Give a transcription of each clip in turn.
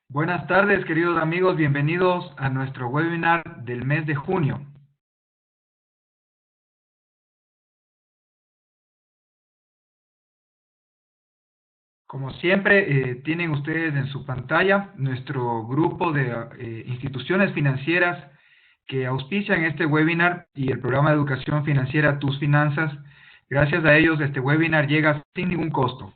Buenas tardes, queridos amigos, bienvenidos a nuestro webinar del mes de junio. Como siempre, tienen ustedes en su pantalla nuestro grupo de instituciones financieras que auspician este webinar y el programa de educación financiera Tus Finanzas. Gracias a ellos, este webinar llega sin ningún costo.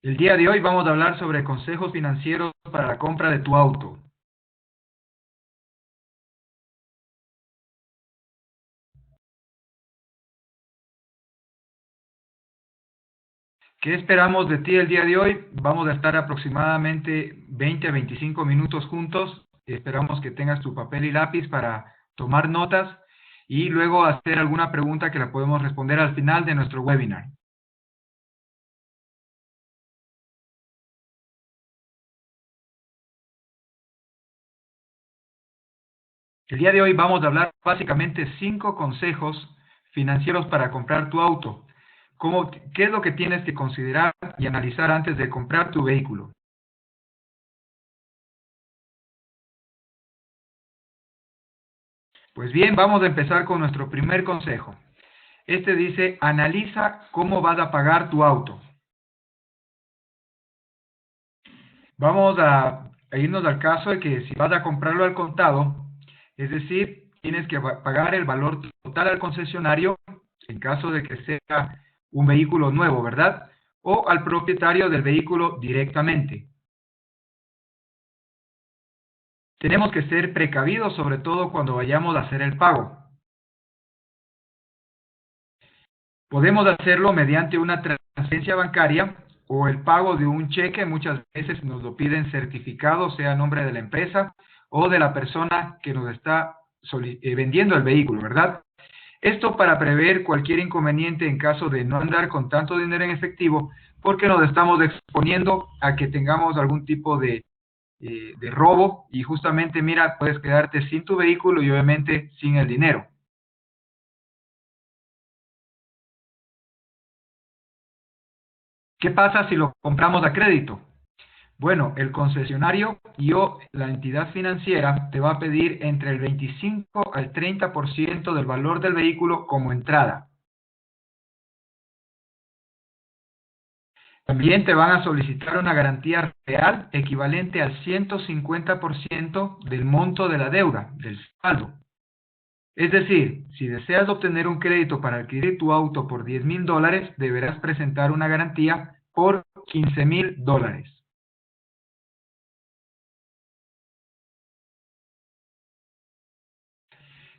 El día de hoy vamos a hablar sobre consejos financieros para la compra de tu auto. ¿Qué esperamos de ti el día de hoy? Vamos a estar aproximadamente 20 a 25 minutos juntos. Esperamos que tengas tu papel y lápiz para tomar notas y luego hacer alguna pregunta que la podemos responder al final de nuestro webinar. El día de hoy vamos a hablar básicamente 5 consejos financieros para comprar tu auto. ¿Qué es lo que tienes que considerar y analizar antes de comprar tu vehículo? Pues bien, vamos a empezar con nuestro primer consejo. Este dice, analiza cómo vas a pagar tu auto. Vamos a irnos al caso de que si vas a comprarlo al contado, es decir, tienes que pagar el valor total al concesionario, en caso de que sea un vehículo nuevo, ¿verdad? O al propietario del vehículo directamente. Tenemos que ser precavidos, sobre todo cuando vayamos a hacer el pago. Podemos hacerlo mediante una transferencia bancaria o el pago de un cheque. Muchas veces nos lo piden certificado, sea a nombre de la empresa o de la persona que nos está vendiendo el vehículo, ¿verdad? Esto para prever cualquier inconveniente en caso de no andar con tanto dinero en efectivo, porque nos estamos exponiendo a que tengamos algún tipo de robo y justamente, mira, puedes quedarte sin tu vehículo y obviamente sin el dinero. ¿Qué pasa si lo compramos a crédito? Bueno, el concesionario o la entidad financiera te va a pedir entre el 25 al 30% del valor del vehículo como entrada. También te van a solicitar una garantía real equivalente al 150% del monto de la deuda, del saldo. Es decir, si deseas obtener un crédito para adquirir tu auto por $10,000, deberás presentar una garantía por $15,000.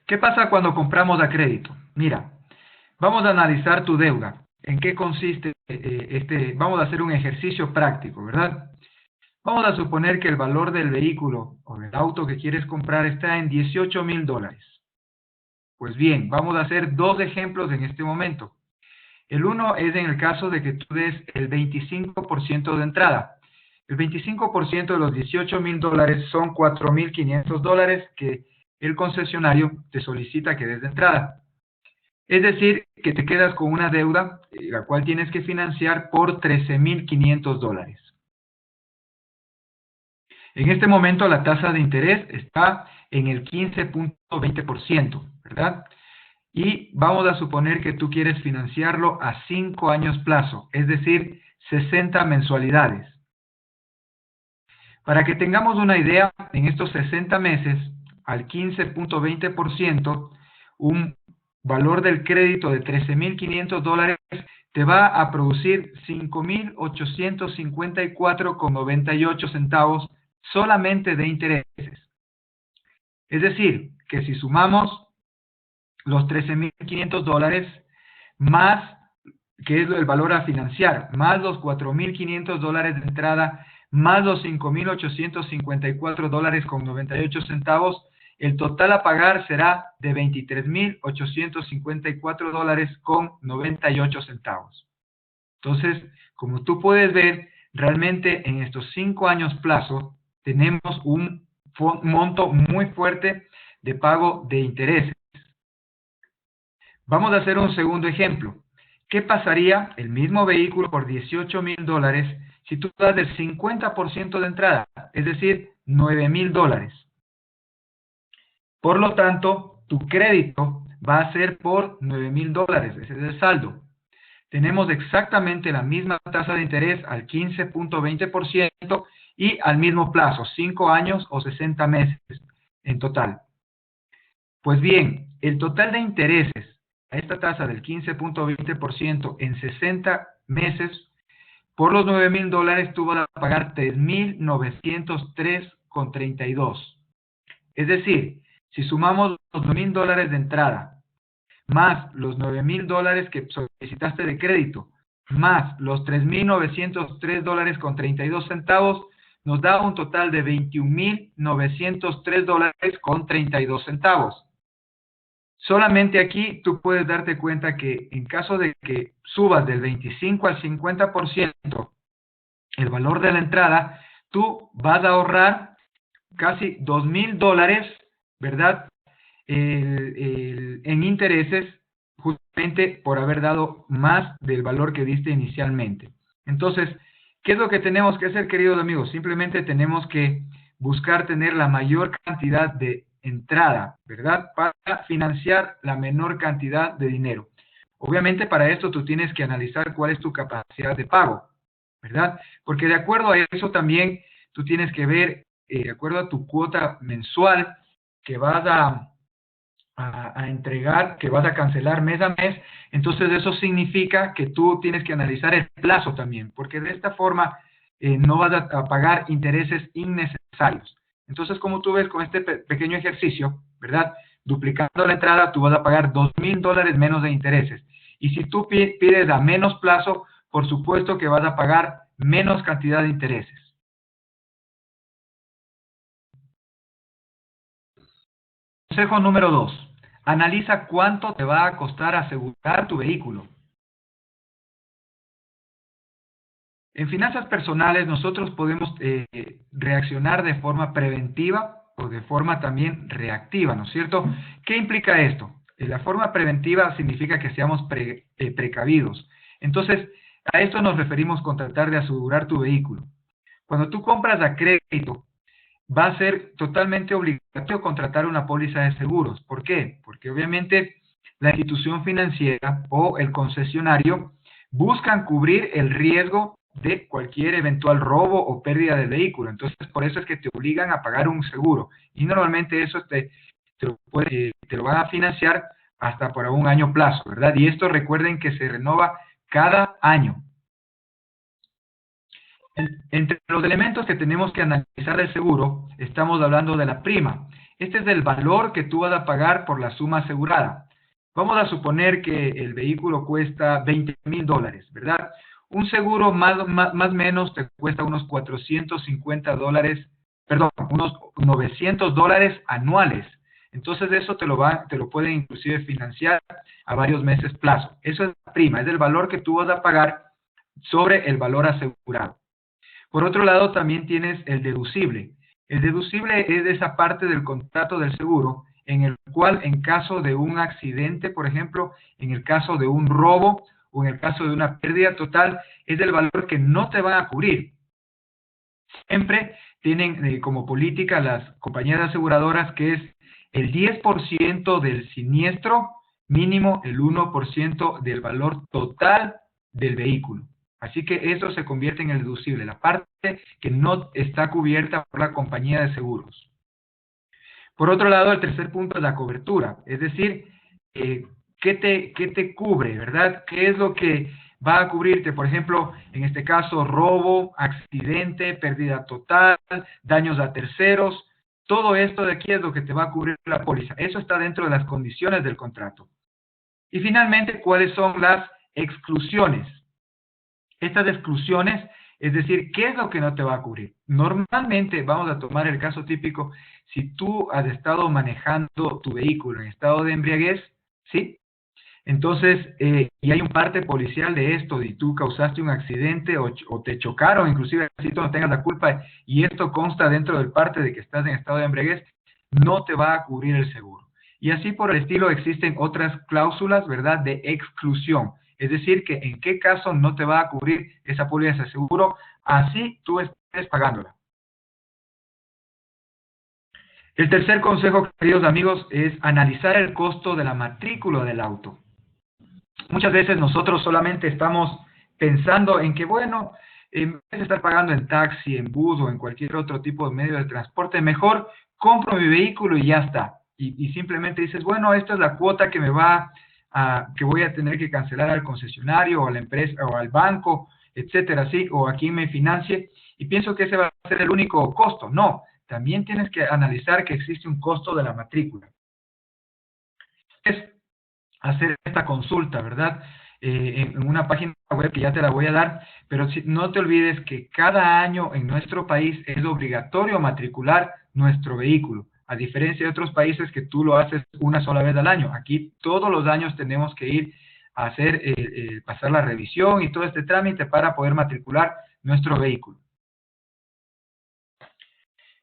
¿Qué pasa cuando compramos a crédito? Mira, vamos a analizar tu deuda. ¿En qué consiste Vamos a hacer un ejercicio práctico, ¿verdad? Vamos a suponer que el valor del vehículo o del auto que quieres comprar está en $18,000. Pues bien, vamos a hacer dos ejemplos en este momento. El uno es en el caso de que tú des el 25% de entrada. El 25% de los $18,000 son $4,500 que el concesionario te solicita que des de entrada. Es decir, que te quedas con una deuda, la cual tienes que financiar por $13,500. En este momento la tasa de interés está en el 15,20%, ¿verdad? Y vamos a suponer que tú quieres financiarlo a 5 años plazo, es decir, 60 mensualidades. Para que tengamos una idea, en estos 60 meses, al 15,20%, un valor del crédito de $13,500 te va a producir 5,854,98 centavos solamente de intereses. Es decir, que si sumamos los $13,500 más, que es el valor a financiar, más los $4,500 de entrada, más los $5,854,98, el total a pagar será de $23,854,98. Entonces, como tú puedes ver, realmente en estos 5 años plazo tenemos un monto muy fuerte de pago de intereses. Vamos a hacer un segundo ejemplo. ¿Qué pasaría el mismo vehículo por $18,000 si tú das el 50% de entrada? Es decir, $9,000. Por lo tanto, tu crédito va a ser por $9,000. Ese es el saldo. Tenemos exactamente la misma tasa de interés al 15.20% y al mismo plazo, 5 años o 60 meses en total. Pues bien, el total de intereses a esta tasa del 15.20% en 60 meses, por los $9,000 tú vas a pagar $3,903,32. Es decir, si sumamos los $9,000 de entrada, más los $9,000 que solicitaste de crédito, más los $3,903,32, nos da un total de $21,903,32. Solamente aquí tú puedes darte cuenta que en caso de que subas del 25 al 50% el valor de la entrada, tú vas a ahorrar casi $2,000, ¿verdad? En intereses, justamente por haber dado más del valor que diste inicialmente. Entonces, ¿qué es lo que tenemos que hacer, queridos amigos? Simplemente tenemos que buscar tener la mayor cantidad de entrada, ¿verdad? Para financiar la menor cantidad de dinero. Obviamente, para esto tú tienes que analizar cuál es tu capacidad de pago, ¿verdad? Porque de acuerdo a eso también tú tienes que ver, de acuerdo a tu cuota mensual que vas a entregar, que vas a cancelar mes a mes, entonces eso significa que tú tienes que analizar el plazo también, porque de esta forma no vas a pagar intereses innecesarios. Entonces, como tú ves con este pequeño ejercicio, ¿verdad? Duplicando la entrada, tú vas a pagar $2,000 menos de intereses. Y si tú pides a menos plazo, por supuesto que vas a pagar menos cantidad de intereses. Consejo número 2. Analiza cuánto te va a costar asegurar tu vehículo. En finanzas personales nosotros podemos reaccionar de forma preventiva o de forma también reactiva, ¿no es cierto? ¿Qué implica esto? La forma preventiva significa que seamos precavidos. Entonces, a esto nos referimos con tratar de asegurar tu vehículo. Cuando tú compras a crédito, va a ser totalmente obligatorio contratar una póliza de seguros. ¿Por qué? Porque obviamente la institución financiera o el concesionario buscan cubrir el riesgo de cualquier eventual robo o pérdida del vehículo. Entonces, por eso es que te obligan a pagar un seguro. Y normalmente eso te lo van a financiar hasta por un año plazo, ¿verdad? Y esto recuerden que se renova cada año. Entre los elementos que tenemos que analizar del seguro, estamos hablando de la prima. Este es el valor que tú vas a pagar por la suma asegurada. Vamos a suponer que el vehículo cuesta $20,000, ¿verdad? Un seguro más o menos te cuesta unos $450, perdón, unos $900 anuales. Entonces eso te lo pueden inclusive financiar a varios meses plazo. Eso es la prima, es el valor que tú vas a pagar sobre el valor asegurado. Por otro lado, también tienes el deducible. El deducible es esa parte del contrato del seguro en el cual, en caso de un accidente, por ejemplo, en el caso de un robo o en el caso de una pérdida total, es el valor que no te van a cubrir. Siempre tienen como política las compañías aseguradoras que es el 10% del siniestro, mínimo el 1% del valor total del vehículo. Así que eso se convierte en el deducible, la parte que no está cubierta por la compañía de seguros. Por otro lado, el tercer punto es la cobertura, es decir, ¿qué te cubre, verdad? ¿Qué es lo que va a cubrirte? Por ejemplo, en este caso, robo, accidente, pérdida total, daños a terceros. Todo esto de aquí es lo que te va a cubrir la póliza. Eso está dentro de las condiciones del contrato. Y finalmente, ¿cuáles son las exclusiones? Estas exclusiones, es decir, ¿qué es lo que no te va a cubrir? Normalmente, vamos a tomar el caso típico, si tú has estado manejando tu vehículo en estado de embriaguez, ¿sí? Entonces, y hay un parte policial de esto, y tú causaste un accidente o te chocaron, inclusive si tú no tengas la culpa, y esto consta dentro del parte de que estás en estado de embriaguez, no te va a cubrir el seguro. Y así por el estilo existen otras cláusulas, ¿verdad?, de exclusión. Es decir, que en qué caso no te va a cubrir esa póliza de seguro, así tú estés pagándola. El tercer consejo, queridos amigos, es analizar el costo de la matrícula del auto. Muchas veces nosotros solamente estamos pensando en que, bueno, en vez de estar pagando en taxi, en bus o en cualquier otro tipo de medio de transporte, mejor compro mi vehículo y ya está. Y simplemente dices, bueno, esta es la cuota que que voy a tener que cancelar al concesionario o a la empresa o al banco, etcétera, ¿sí? O a quien me financie, y pienso que ese va a ser el único costo. No, también tienes que analizar que existe un costo de la matrícula. Es hacer esta consulta, ¿verdad? En una página web que ya te la voy a dar, pero no te olvides que cada año en nuestro país es obligatorio matricular nuestro vehículo, a diferencia de otros países que tú lo haces una sola vez al año. Aquí todos los años tenemos que ir a hacer, pasar la revisión y todo este trámite para poder matricular nuestro vehículo.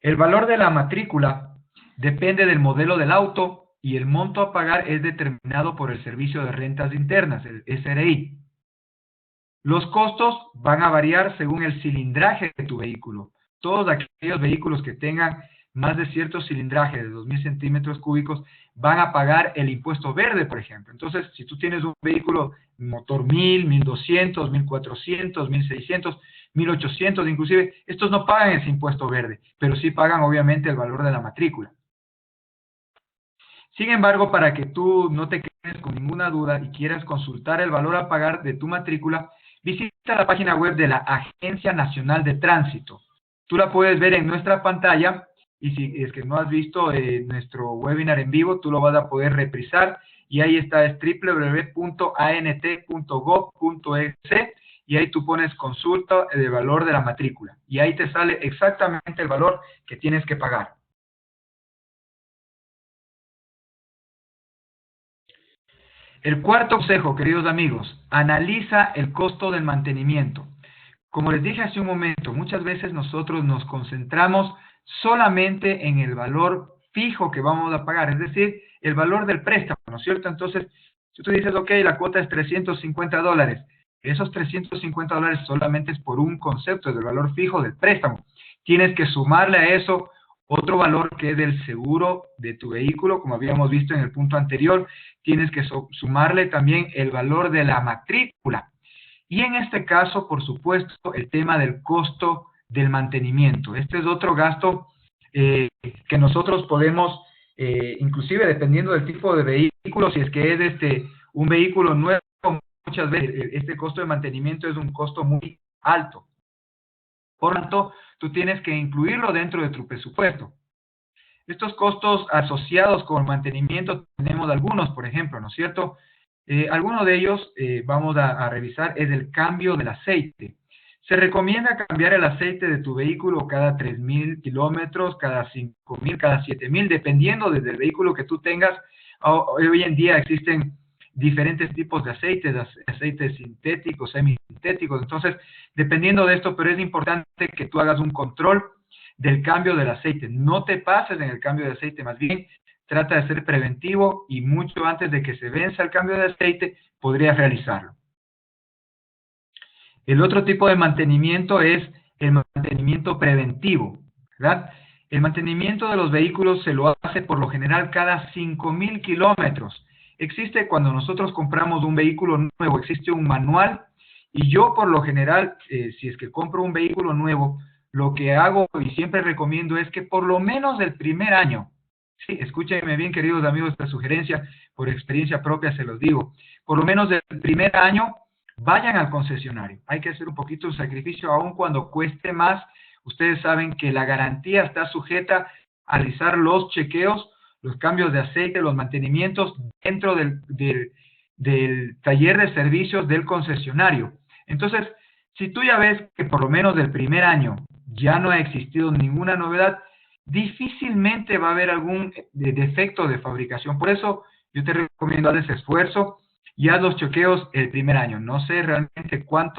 El valor de la matrícula depende del modelo del auto y el monto a pagar es determinado por el Servicio de Rentas Internas, el SRI. Los costos van a variar según el cilindraje de tu vehículo. Todos aquellos vehículos que tengan más de cierto cilindraje de 2.000 centímetros cúbicos van a pagar el impuesto verde, por ejemplo. Entonces, si tú tienes un vehículo motor 1000, 1200, 1400, 1600, 1800, inclusive, estos no pagan ese impuesto verde, pero sí pagan obviamente el valor de la matrícula. Sin embargo, para que tú no te quedes con ninguna duda y quieras consultar el valor a pagar de tu matrícula, visita la página web de la Agencia Nacional de Tránsito. Tú la puedes ver en nuestra pantalla y si es que no has visto nuestro webinar en vivo, tú lo vas a poder reprisar y ahí está, es www.ant.gov.es y ahí tú pones consulta de valor de la matrícula y ahí te sale exactamente el valor que tienes que pagar. El cuarto consejo, queridos amigos, analiza el costo del mantenimiento. Como les dije hace un momento, muchas veces nosotros nos concentramos solamente en el valor fijo que vamos a pagar, es decir, el valor del préstamo, ¿no es cierto? Entonces, si tú dices, ok, la cuota es $350, esos $350 solamente es por un concepto del valor fijo del préstamo. Tienes que sumarle a eso otro valor que es del seguro de tu vehículo, como habíamos visto en el punto anterior. Tienes que sumarle también el valor de la matrícula. Y en este caso, por supuesto, el tema del costo del mantenimiento. Este es otro gasto que nosotros podemos, inclusive dependiendo del tipo de vehículo, si es que es un vehículo nuevo, muchas veces este costo de mantenimiento es un costo muy alto. Por lo tanto, tú tienes que incluirlo dentro de tu presupuesto. Estos costos asociados con mantenimiento tenemos algunos, por ejemplo, ¿no es cierto? Alguno de ellos vamos a revisar es el cambio del aceite. Se recomienda cambiar el aceite de tu vehículo cada 3.000 kilómetros, cada 5.000, cada 7.000, dependiendo del vehículo que tú tengas. Hoy en día existen diferentes tipos de aceites sintéticos, semisintéticos, entonces, dependiendo de esto, pero es importante que tú hagas un control del cambio del aceite. No te pases en el cambio de aceite, más bien trata de ser preventivo y mucho antes de que se venza el cambio de aceite, podrías realizarlo. El otro tipo de mantenimiento es el mantenimiento preventivo, ¿verdad? El mantenimiento de los vehículos se lo hace por lo general cada 5.000 kilómetros. Existe cuando nosotros compramos un vehículo nuevo, existe un manual y yo por lo general, si es que compro un vehículo nuevo, lo que hago y siempre recomiendo es que por lo menos el primer año, sí, escúchenme bien queridos amigos, esta sugerencia por experiencia propia se los digo, por lo menos el primer año vayan al concesionario. Hay que hacer un poquito de sacrificio aun cuando cueste más. Ustedes saben que la garantía está sujeta a realizar los chequeos, los cambios de aceite, los mantenimientos dentro del taller de servicios del concesionario. Entonces, si tú ya ves que por lo menos del primer año ya no ha existido ninguna novedad, difícilmente va a haber algún defecto de fabricación. Por eso yo te recomiendo hacer ese esfuerzo y haz los chequeos el primer año. No sé realmente cuál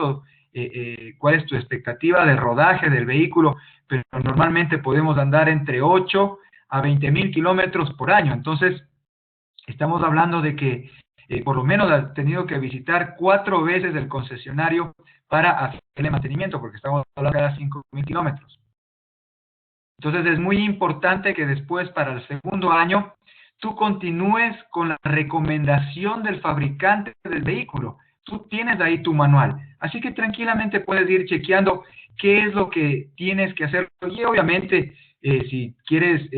es tu expectativa de rodaje del vehículo, pero normalmente podemos andar entre 8 a 20.000 kilómetros por año. Entonces, estamos hablando de que por lo menos has tenido que visitar 4 veces el concesionario para hacerle mantenimiento, porque estamos hablando de cada 5.000 kilómetros. Entonces es muy importante que después, para el segundo año, tú continúes con la recomendación del fabricante del vehículo. Tú tienes ahí tu manual, así que tranquilamente puedes ir chequeando qué es lo que tienes que hacer. Y obviamente, si quieres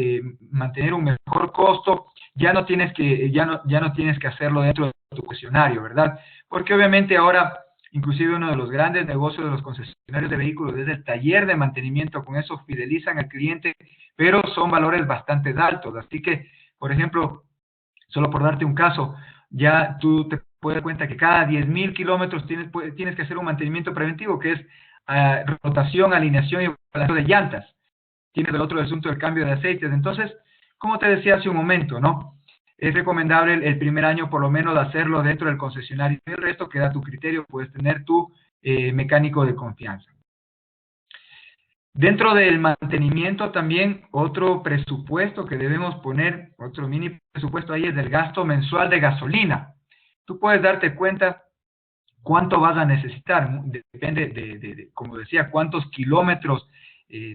mantener un mejor costo, ya no tienes que hacerlo dentro de tu cuestionario, ¿verdad? Porque obviamente ahora, inclusive uno de los grandes negocios de los concesionarios de vehículos es el taller de mantenimiento. Con eso fidelizan al cliente, pero son valores bastante altos. Así que, por ejemplo, solo por darte un caso, ya tú te puedes dar cuenta que cada 10.000 kilómetros tienes que hacer un mantenimiento preventivo, que es rotación, alineación y balanceo de llantas. Tienes el otro asunto del cambio de aceites. Entonces, como te decía hace un momento, ¿no? Es recomendable el primer año por lo menos hacerlo dentro del concesionario. El resto queda a tu criterio, puedes tener tu mecánico de confianza. Dentro del mantenimiento también, otro presupuesto que debemos poner, otro mini presupuesto ahí, es del gasto mensual de gasolina. Tú puedes darte cuenta cuánto vas a necesitar, depende como decía, cuántos kilómetros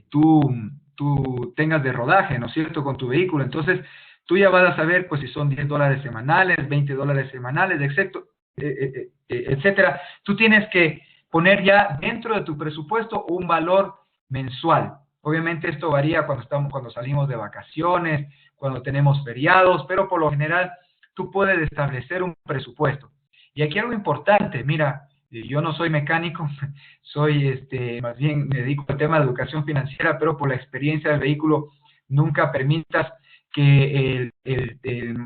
tú tengas de rodaje, ¿no es cierto?, con tu vehículo. Entonces, tú ya vas a saber, pues, si son $10 semanales, $20 semanales, etcétera. Tú tienes que poner ya dentro de tu presupuesto un valor mensual. Obviamente esto varía cuando salimos de vacaciones, cuando tenemos feriados, pero por lo general tú puedes establecer un presupuesto. Y aquí algo importante, mira, yo no soy mecánico, más bien me dedico al tema de educación financiera, pero por la experiencia del vehículo, nunca permitas que el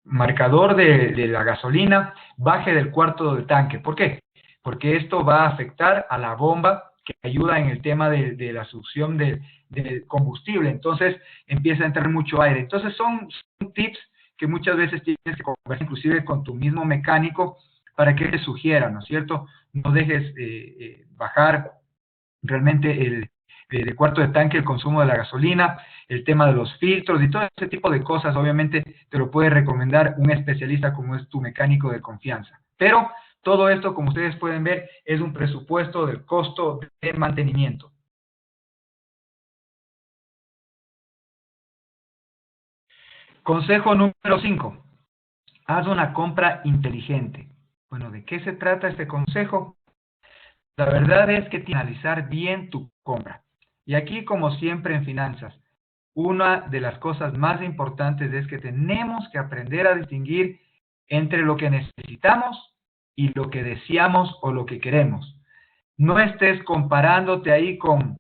marcador de la gasolina baje del cuarto del tanque. ¿Por qué? Porque esto va a afectar a la bomba que ayuda en el tema de la succión del combustible. Entonces empieza a entrar mucho aire. Entonces son tips que muchas veces tienes que conversar inclusive con tu mismo mecánico para que te sugiera, ¿no es cierto? No dejes bajar realmente el cuarto de tanque, el consumo de la gasolina, el tema de los filtros y todo ese tipo de cosas. Obviamente te lo puede recomendar un especialista como es tu mecánico de confianza. Pero todo esto, como ustedes pueden ver, es un presupuesto del costo de mantenimiento. Consejo número 5. Haz una compra inteligente. Bueno, ¿de qué se trata este consejo? La verdad es que tienes que analizar bien tu compra. Y aquí, como siempre en finanzas, una de las cosas más importantes es que tenemos que aprender a distinguir entre lo que necesitamos y lo que deseamos o lo que queremos. No estés comparándote ahí con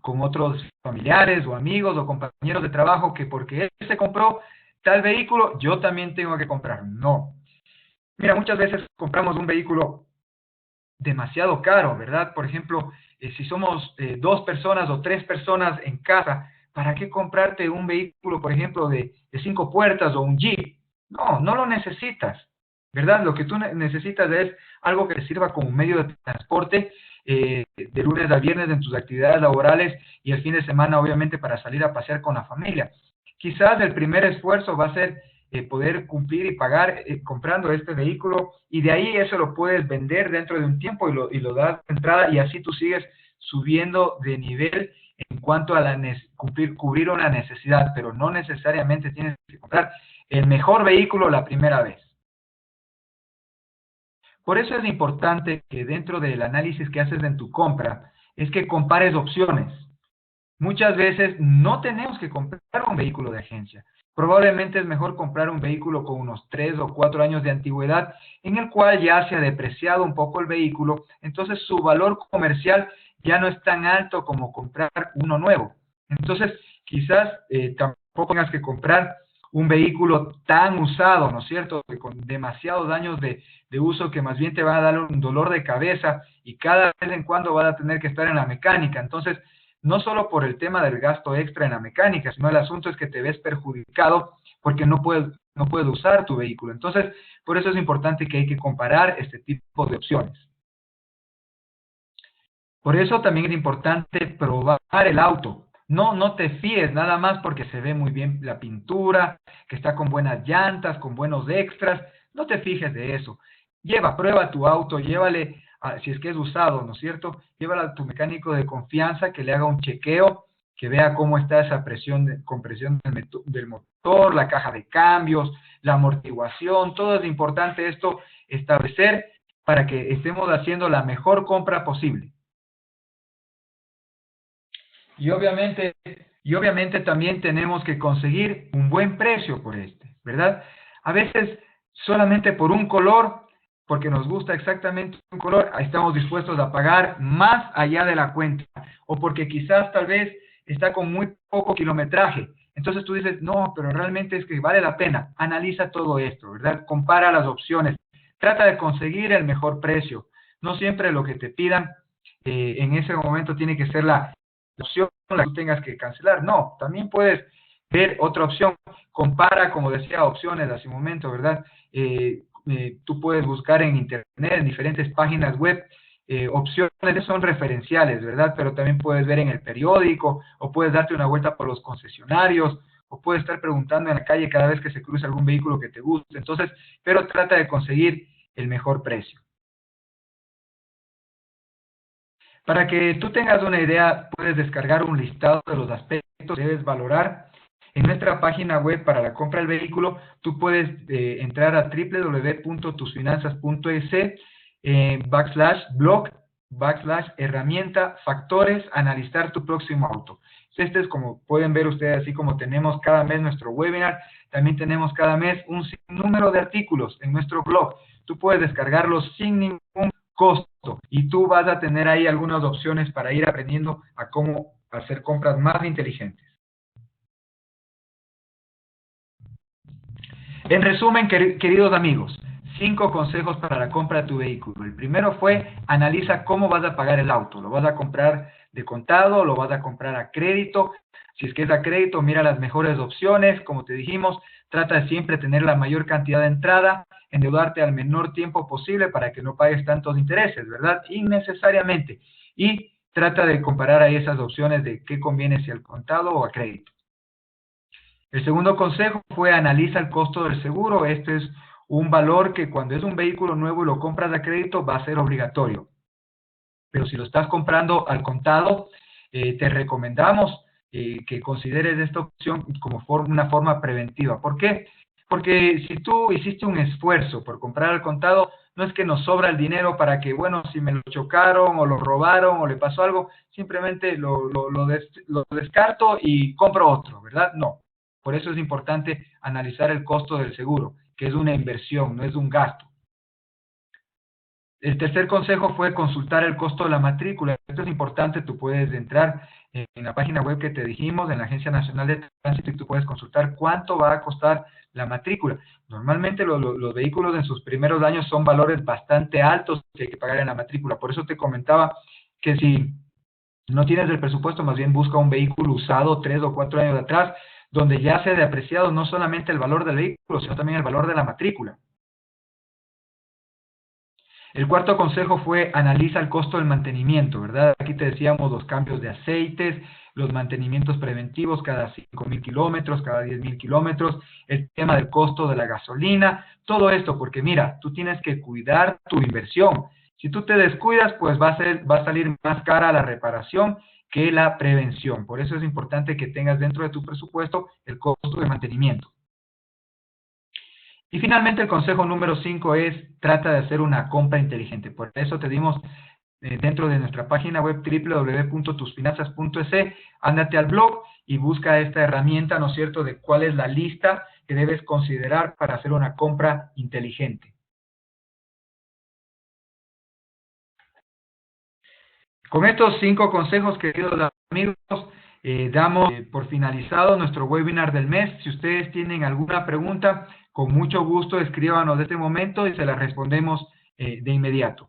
otros familiares o amigos o compañeros de trabajo que porque él se compró tal vehículo, yo también tengo que comprar. No. Mira, muchas veces compramos un vehículo demasiado caro, ¿verdad? Por ejemplo, si somos 2 personas o 3 personas en casa, ¿para qué comprarte un vehículo, por ejemplo, de 5 puertas o un Jeep? No, no lo necesitas, ¿verdad? Lo que tú necesitas es algo que te sirva como medio de transporte de lunes a viernes en tus actividades laborales y el fin de semana, obviamente, para salir a pasear con la familia. Quizás el primer esfuerzo va a ser poder cumplir y pagar comprando este vehículo, y de ahí eso lo puedes vender dentro de un tiempo y lo das de entrada, y así tú sigues subiendo de nivel en cuanto a cubrir una necesidad, pero no necesariamente tienes que comprar el mejor vehículo la primera vez. Por eso es importante que dentro del análisis que haces en tu compra, es que compares opciones. Muchas veces no tenemos que comprar un vehículo de agencia. Probablemente es mejor comprar un vehículo con unos 3 o 4 años de antigüedad, en el cual ya se ha depreciado un poco el vehículo, entonces su valor comercial ya no es tan alto como comprar uno nuevo. Entonces, quizás tampoco tengas que comprar un vehículo tan usado, ¿no es cierto?, con demasiados años de uso, que más bien te va a dar un dolor de cabeza y cada vez en cuando vas a tener que estar en la mecánica. Entonces, no solo por el tema del gasto extra en la mecánica, sino el asunto es que te ves perjudicado porque no puedes usar tu vehículo. Entonces, por eso es importante que hay que comparar este tipo de opciones. Por eso también es importante probar el auto. No te fíes nada más porque se ve muy bien la pintura, que está con buenas llantas, con buenos extras. no te fijes de eso. Prueba tu auto, llévale, si es que es usado, ¿no es cierto? Llévala a tu mecánico de confianza que le haga un chequeo, que vea cómo está esa compresión del motor, la caja de cambios, la amortiguación, todo es importante esto establecer para que estemos haciendo la mejor compra posible. Y obviamente también tenemos que conseguir un buen precio por ¿verdad? A veces solamente por un color, porque nos gusta exactamente un color, estamos dispuestos a pagar más allá de la cuenta, o porque quizás tal vez está con muy poco kilometraje. Entonces tú dices, no, pero realmente es que vale la pena. Analiza todo esto, ¿verdad? Compara las opciones. Trata de conseguir el mejor precio. No siempre lo que te pidan en ese momento tiene que ser la opción la que tú tengas que cancelar. No, también puedes ver otra opción. Compara, como decía, opciones hace un momento, ¿verdad? Tú puedes buscar en internet, en diferentes páginas web, opciones que son referenciales, ¿verdad? Pero también puedes ver en el periódico, o puedes darte una vuelta por los concesionarios, o puedes estar preguntando en la calle cada vez que se cruza algún vehículo que te guste. Entonces, pero trata de conseguir el mejor precio. Para que tú tengas una idea, puedes descargar un listado de los aspectos que debes valorar. En nuestra página web para la compra del vehículo, tú puedes entrar a www.tusfinanzas.es /blog /herramienta factores analizar tu próximo auto. Este es, como pueden ver ustedes, así como tenemos cada mes nuestro webinar, también tenemos cada mes un número de artículos en nuestro blog. Tú puedes descargarlos sin ningún costo y tú vas a tener ahí algunas opciones para ir aprendiendo a cómo hacer compras más inteligentes. En resumen, queridos amigos, 5 consejos para la compra de tu vehículo. El primero fue, analiza cómo vas a pagar el auto. ¿Lo vas a comprar de contado? ¿Lo vas a comprar a crédito? Si es que es a crédito, mira las mejores opciones. Como te dijimos, trata de siempre tener la mayor cantidad de entrada, endeudarte al menor tiempo posible para que no pagues tantos intereses, ¿verdad? Innecesariamente. Y trata de comparar ahí esas opciones de qué conviene, si al contado o a crédito. El segundo consejo fue analiza el costo del seguro. Este es un valor que cuando es un vehículo nuevo y lo compras a crédito va a ser obligatorio. Pero si lo estás comprando al contado, te recomendamos que consideres esta opción como una forma preventiva. ¿Por qué? Porque si tú hiciste un esfuerzo por comprar al contado, no es que nos sobra el dinero para que, bueno, si me lo chocaron o lo robaron o le pasó algo, simplemente lo descarto y compro otro, ¿verdad? No. Por eso es importante analizar el costo del seguro, que es una inversión, no es un gasto. El tercer consejo fue consultar el costo de la matrícula. Esto es importante, tú puedes entrar en la página web que te dijimos, en la Agencia Nacional de Tránsito, y tú puedes consultar cuánto va a costar la matrícula. Normalmente los vehículos en sus primeros años son valores bastante altos que hay que pagar en la matrícula. Por eso te comentaba que si no tienes el presupuesto, más bien busca un vehículo usado 3 o 4 años atrás, donde ya se ha apreciado no solamente el valor del vehículo, sino también el valor de la matrícula. El cuarto consejo fue analiza el costo del mantenimiento, ¿verdad? Aquí te decíamos los cambios de aceites, los mantenimientos preventivos cada 5.000 kilómetros, cada 10.000 kilómetros, el tema del costo de la gasolina, todo esto, porque mira, tú tienes que cuidar tu inversión. Si tú te descuidas, pues va a salir más cara la reparación que la prevención. Por eso es importante que tengas dentro de tu presupuesto el costo de mantenimiento. Y finalmente el consejo número 5 es, trata de hacer una compra inteligente. Por eso te dimos dentro de nuestra página web www.tusfinanzas.es, ándate al blog y busca esta herramienta, ¿no es cierto?, de cuál es la lista que debes considerar para hacer una compra inteligente. Con estos 5 consejos, queridos amigos, damos por finalizado nuestro webinar del mes. Si ustedes tienen alguna pregunta, con mucho gusto escríbanos de este momento y se la respondemos de inmediato.